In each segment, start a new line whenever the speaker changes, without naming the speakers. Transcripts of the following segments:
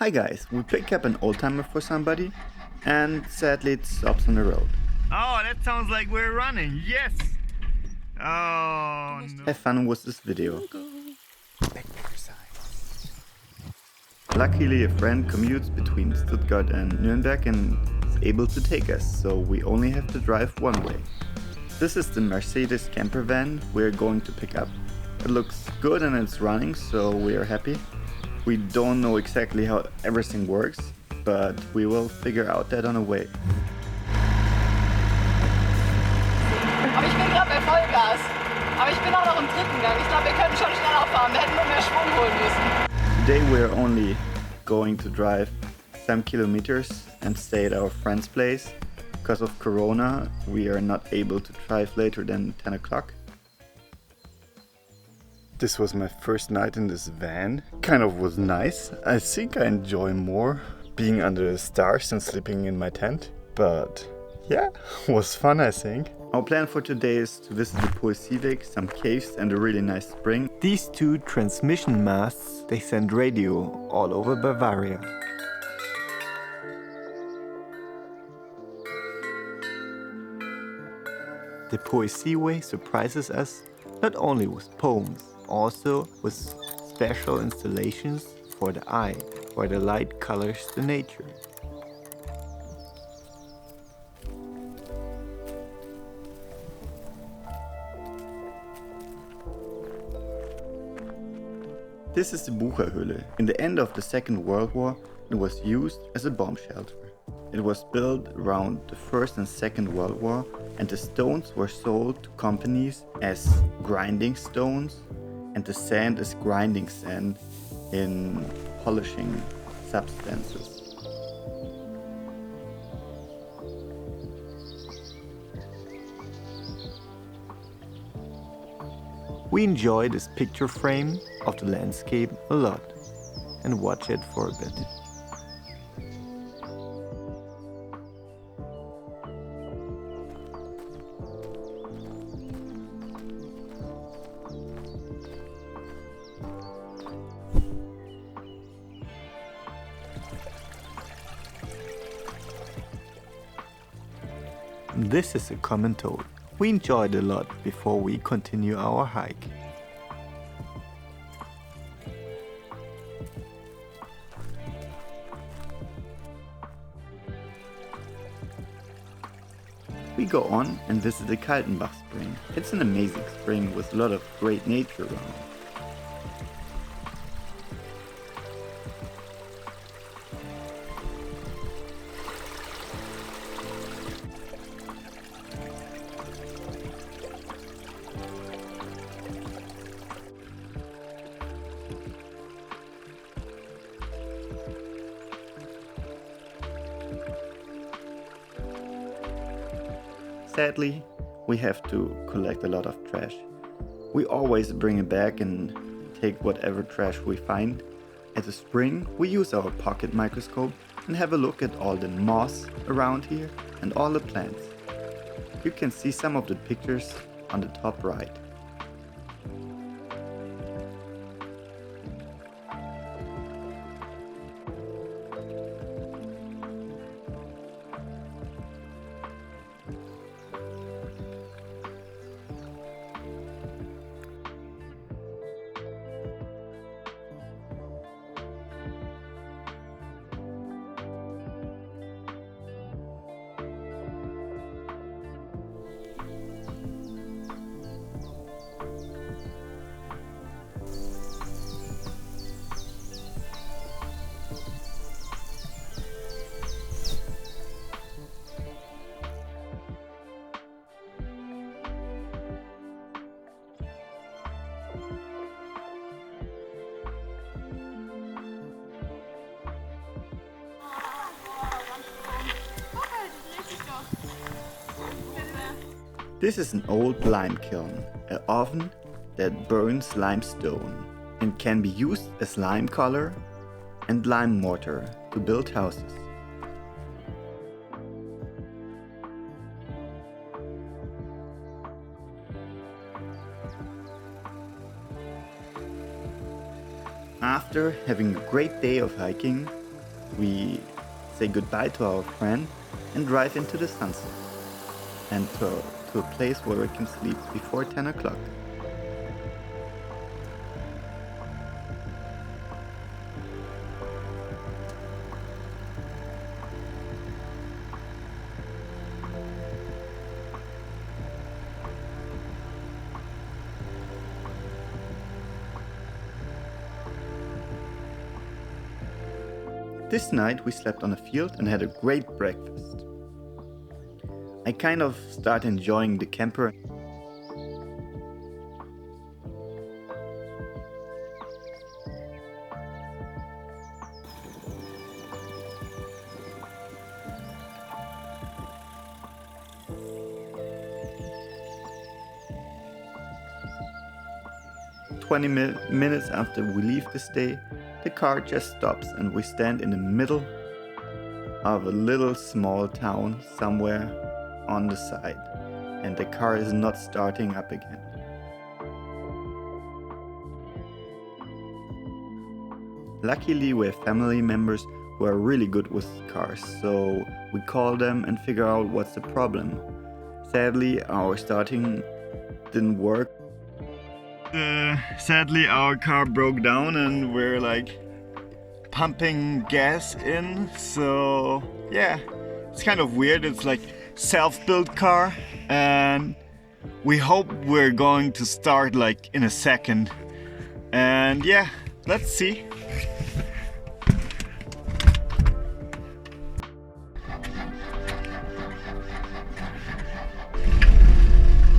Hi guys, we pick up an oldtimer for somebody and sadly it stops on the road.
Oh, that sounds like we're running. Yes. Oh, no.
Have fun with this video.
Back exercise.
Luckily a friend commutes between Stuttgart and Nuremberg and is able to take us, so we only have to drive one way. This is the Mercedes camper van we're going to pick up. It looks good and it's running, so we are happy. We don't know exactly how everything works, but we will figure out that on the way.
Aber ich bin gerade bei Vollgas. Aber ich bin auch noch im dritten Gang. Ich glaube, wir können schon schneller fahren. Wir hätten nur mehr Schwung holen müssen.
Today we're only going to drive some kilometers and stay at our friend's place. Because of Corona, we are not able to drive later than 10 o'clock. This was my first night in this van. Kind of was nice. I think I enjoy more being under the stars than sleeping in my tent. But yeah, was fun, I think. Our plan for today is to visit the Poesieweg, some caves and a really nice spring. These two transmission masts, they send radio all over Bavaria. The Poesieweg surprises us not only with poems, also with special installations for the eye, where the light colors the nature. This is the Bucherhöhle. In the end of the Second World War, it was used as a bomb shelter. It was built around the First and Second World War, and the stones were sold to companies as grinding stones, and the sand is grinding sand in polishing substances. We enjoy this picture frame of the landscape a lot and watch it for a bit. This is a common toad. We enjoyed a lot before we continue our hike. We go on and visit the Kaltenbachspring. It's an amazing spring with a lot of great nature around. Sadly, we have to collect a lot of trash. We always bring it back and take whatever trash we find. At the spring, we use our pocket microscope and have a look at all the moss around here and all the plants. You can see some of the pictures on the top right. This is an old lime kiln, an oven that burns limestone and can be used as lime color and lime mortar to build houses. After having a great day of hiking, We say goodbye to our friend and drive into the sunset and to a place where we can sleep before 10 o'clock. This night we slept on a field and had a great breakfast. I kind of start enjoying the camper. Minutes after we leave this day, the car just stops and we stand in the middle of a little small town somewhere on the side, and the car is not starting up again. Luckily we have family members who are really good with cars, so we call them and figure out what's the problem. Sadly, our starting didn't work. Sadly our car broke down and we're like pumping gas in, so yeah, it's kind of weird. It's like self-built car and we hope we're going to start like in a second, and yeah, let's see.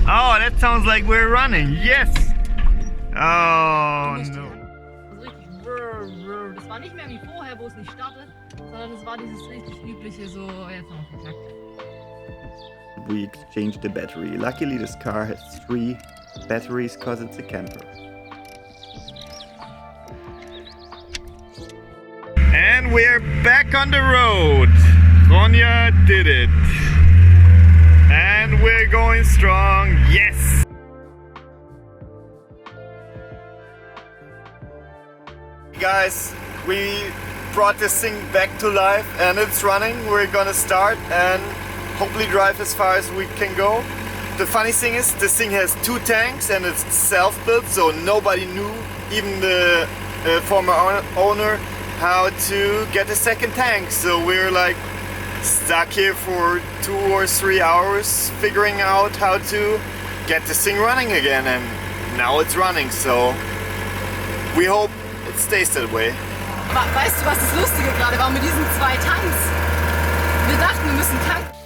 Oh, that sounds like we're running. Yes! Oh
Richtig.
no.
Also richtig brr, brr. Das war nicht mehr wie vorher, wo es nicht startet, sondern es war dieses richtig übliche so, jetzt noch verkackt.
We exchanged the battery. Luckily this car has 3 batteries because it's a camper.
And we're back on the road. Ronja did it. And we're going strong. Yes!
Guys, we brought this thing back to life and it's running. We're gonna start and hopefully drive as far as we can go. The funny thing is, this thing has 2 tanks and it's self-built, so nobody knew, even the former owner, how to get a second tank. So we're like stuck here for 2 or 3 hours figuring out how to get this thing running again, and now it's running, so we hope it stays that way.
Aber weißt du, was das Lustige gerade war mit diesen 2 Tanks? Wir dachten, wir müssen tanken.